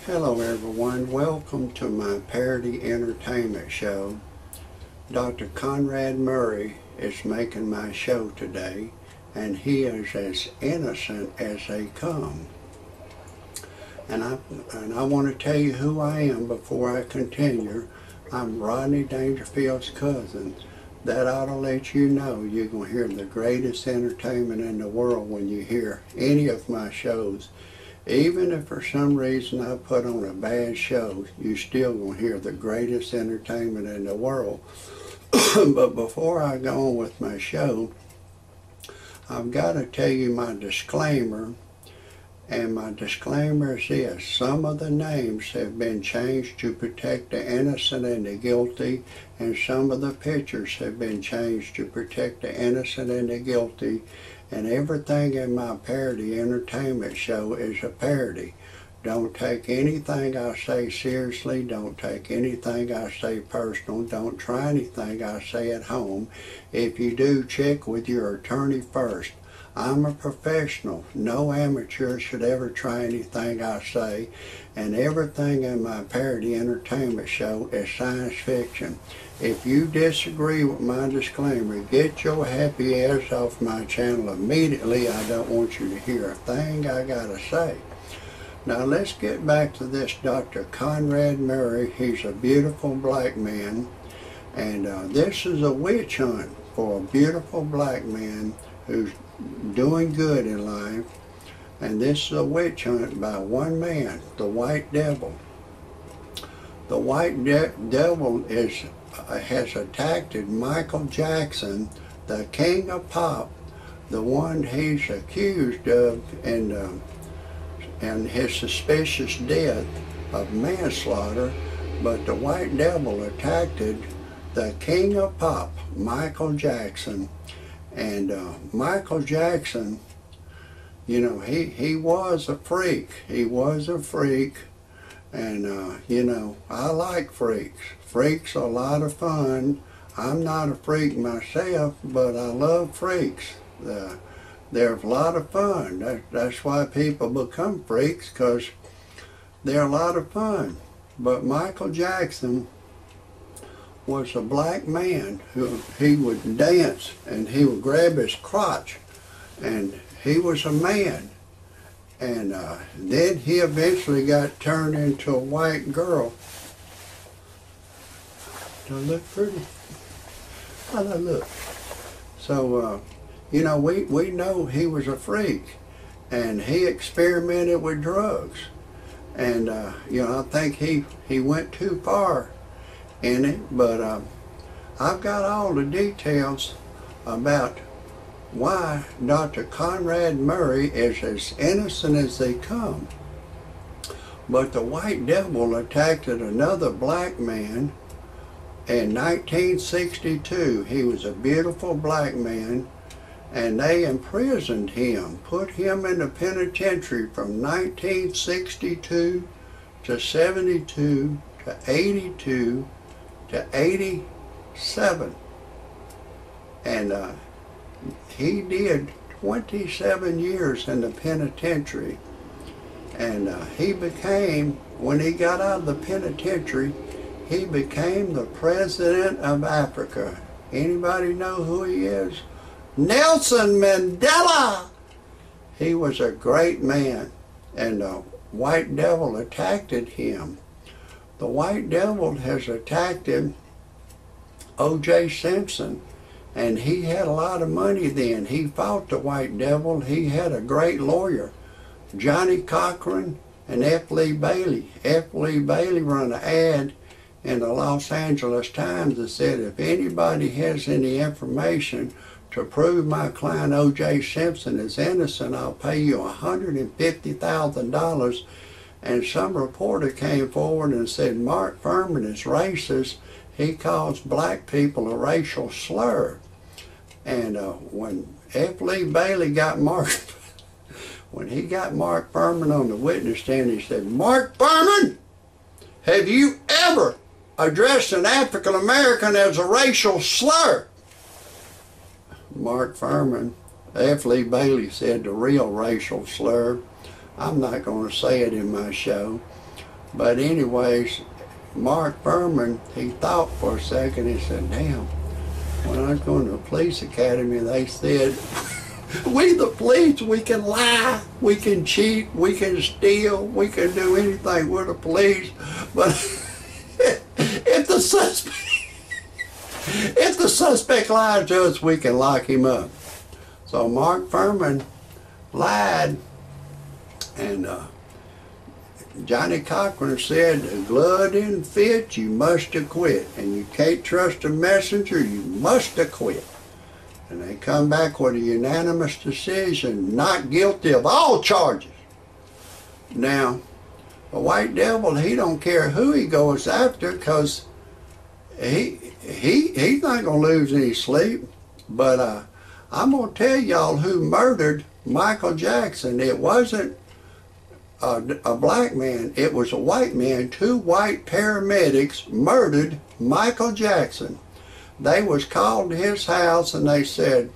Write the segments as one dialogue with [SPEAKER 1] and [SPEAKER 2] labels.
[SPEAKER 1] Hello everyone, welcome to my parody entertainment show. Dr. Conrad Murray is making my show today, and he is as innocent as they come. And I want to tell you who I am before I continue. I'm Rodney Dangerfield's cousin. That ought to let you know you're going to hear the greatest entertainment in the world when you hear any of my shows. Even if for some reason I put on a bad show, you're still going to hear the greatest entertainment in the world. But before I go on with my show, I've got to tell you my disclaimer. And my disclaimer is this: some of the names have been changed to protect the innocent and the guilty, and some of the pictures have been changed to protect the innocent and the guilty, and everything in my parody entertainment show is a parody. Don't take anything I say seriously, don't take anything I say personal, don't try anything I say at home. If you do, check with your attorney first. I'm a professional. No amateur should ever try anything I say, and everything in my parody entertainment show is science fiction. If you disagree with my disclaimer, get your happy ass off my channel immediately. I don't want you to hear a thing I gotta say. Now let's get back to this Dr. Conrad Murray. He's a beautiful black man, and this is a witch hunt for a beautiful black man who's doing good in life, and this is a witch hunt by one man, the White Devil. The White Devil has attacked Micheal Jackson, the king of pop, the one he's accused of and his suspicious death of manslaughter. But the White Devil attacked the king of pop, Micheal Jackson. And Micheal Jackson, you know, he was a freak. He was a freak. And, you know, I like freaks. Freaks are a lot of fun. I'm not a freak myself, but I love freaks. They're a lot of fun. That's why people become freaks, because they're a lot of fun. But Micheal Jackson was a black man who he would dance and he would grab his crotch, and he was a man. And then he eventually got turned into a white girl. Do I look pretty? How do I look? So, you know, we know he was a freak, and he experimented with drugs. And, you know, I think he went too far in it, but I've got all the details about why Dr. Conrad Murray is as innocent as they come. But the White Devil attacked another black man in 1962. He was a beautiful black man, and they imprisoned him, put him in the penitentiary from 1962 to 72 to 82 to 87. And he did 27 years in the penitentiary. And he became, when he got out of the penitentiary, he became the president of Africa. Anybody know who he is? Nelson Mandela! He was a great man, and the White Devil attacked him. The White Devil has attacked O.J. Simpson, and he had a lot of money then. He fought the White Devil. He had a great lawyer, Johnny Cochran and F. Lee Bailey. F. Lee Bailey run an ad in the Los Angeles Times that said, if anybody has any information to prove my client O.J. Simpson is innocent, I'll pay you $150,000. And some reporter came forward and said, Mark Fuhrman is racist. He calls black people a racial slur. And when F. Lee Bailey got when he got Mark Fuhrman on the witness stand, he said, Mark Fuhrman, have you ever addressed an African American as a racial slur? Mark Fuhrman, F. Lee Bailey said the real racial slur. I'm not going to say it in my show. But anyways, Mark Furman, he thought for a second. He said, damn, when I was going to the police academy, they said, we the police, we can lie, we can cheat, we can steal, we can do anything. We're the police. But if the suspect lies to us, we can lock him up. So Mark Furman lied, and Johnny Cochran said, the glove didn't fit, you must acquit. And you can't trust a messenger, you must acquit. And they come back with a unanimous decision, not guilty of all charges. Now, the white devil, he don't care who he goes after, because he's not going to lose any sleep. But I'm going to tell y'all who murdered Micheal Jackson. It wasn't a black man, it was a white man. 2 white paramedics murdered Micheal Jackson. They was called to his house and they said,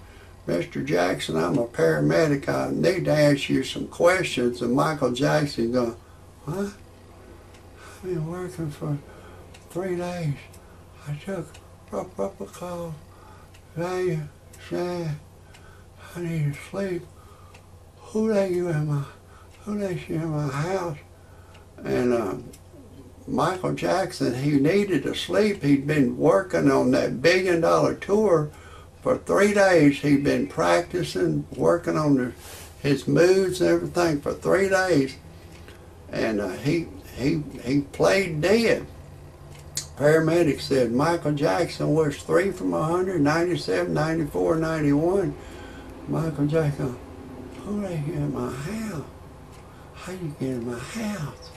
[SPEAKER 1] Mr. Jackson, I'm a paramedic, I need to ask you some questions. And Micheal Jackson going, what? I've been working for 3 days. I took a call. They said I need to sleep. Who let you in my house? And Micheal Jackson, he needed to sleep. He'd been working on that $1 billion tour for 3 days. He'd been practicing, working on his moods and everything for 3 days. And he played dead. Paramedics said Micheal Jackson was 3 from 100, 97, 94, 91. Micheal Jackson, who let you in my house? How you get in my house?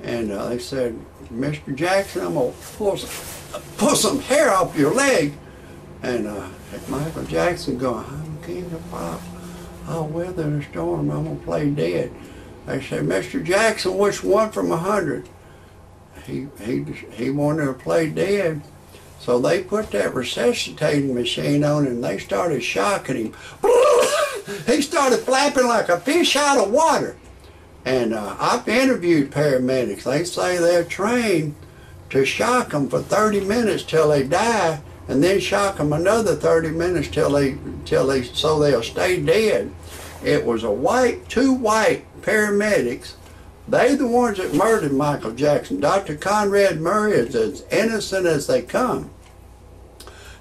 [SPEAKER 1] And they said, Mr. Jackson, I'm going to pull some hair off your leg. And Micheal Jackson going, I'm king of pop. I'll weather the storm. I'm going to play dead. They said, Mr. Jackson, which 1 from 100? He wanted to play dead. So they put that resuscitating machine on and they started shocking him. He started flapping like a fish out of water. And I've interviewed paramedics. They say they're trained to shock them for 30 minutes till they die, and then shock them another 30 minutes so they'll stay dead. It was 2 white paramedics. They the ones that murdered Micheal Jackson. Dr. Conrad Murray is as innocent as they come.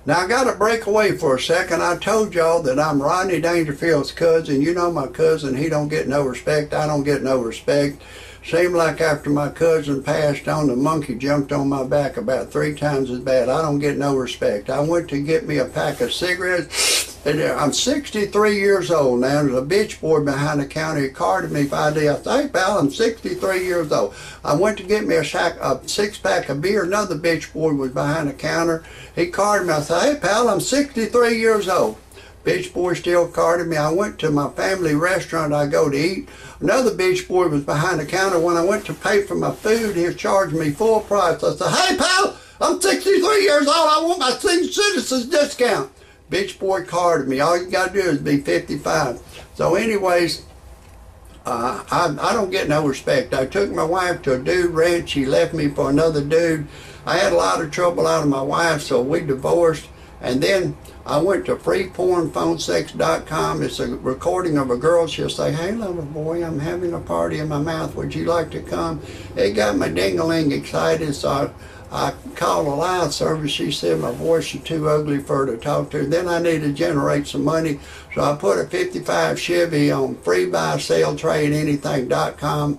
[SPEAKER 1] Now I got to break away for a second. I told y'all that I'm Rodney Dangerfield's cousin. You know my cousin, he don't get no respect. I don't get no respect. Seemed like after my cousin passed on, the monkey jumped on my back about 3 times as bad. I don't get no respect. I went to get me a pack of cigarettes. And I'm 63 years old now. There's a bitch boy behind the counter. He carded me for ID. I said, hey pal, I'm 63 years old. I went to get me a 6-pack of beer. Another bitch boy was behind the counter. He carded me. I said, hey pal, I'm 63 years old. Bitch boy still carded me. I went to my family restaurant I go to eat. Another bitch boy was behind the counter. When I went to pay for my food, he was charging me full price. I said, hey pal, I'm 63 years old. I want my senior citizen's discount. Bitch boy carded me. All you got to do is be 55. So anyways, I don't get no respect. I took my wife to a dude ranch. She left me for another dude. I had a lot of trouble out of my wife, so we divorced. And then I went to freepornphonesex.com. It's a recording of a girl. She'll say, hey, little boy, I'm having a party in my mouth. Would you like to come? It got my ding-a-ling excited, so I called a line service. She said my voice is too ugly for her to talk to. Then I need to generate some money. So I put a 55 Chevy on freebuysaltradeanything.com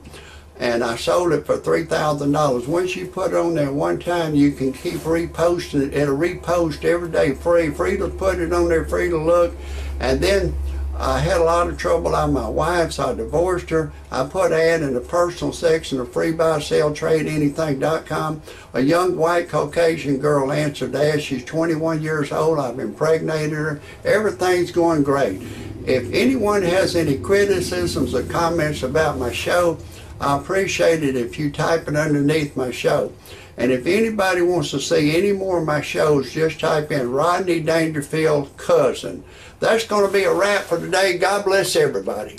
[SPEAKER 1] and I sold it for $3,000. Once you put it on there one time, you can keep reposting it. It'll repost every day free to put it on there, free to look. And then I had a lot of trouble out of my wife, so I divorced her. I put an ad in the personal section of freebuysaltradeanything.com. A young white Caucasian girl answered that. She's 21 years old. I've impregnated her. Everything's going great. If anyone has any criticisms or comments about my show, I appreciate it if you type it underneath my show. And if anybody wants to see any more of my shows, just type in Rodney Dangerfield Cousin. That's going to be a wrap for today. God bless everybody.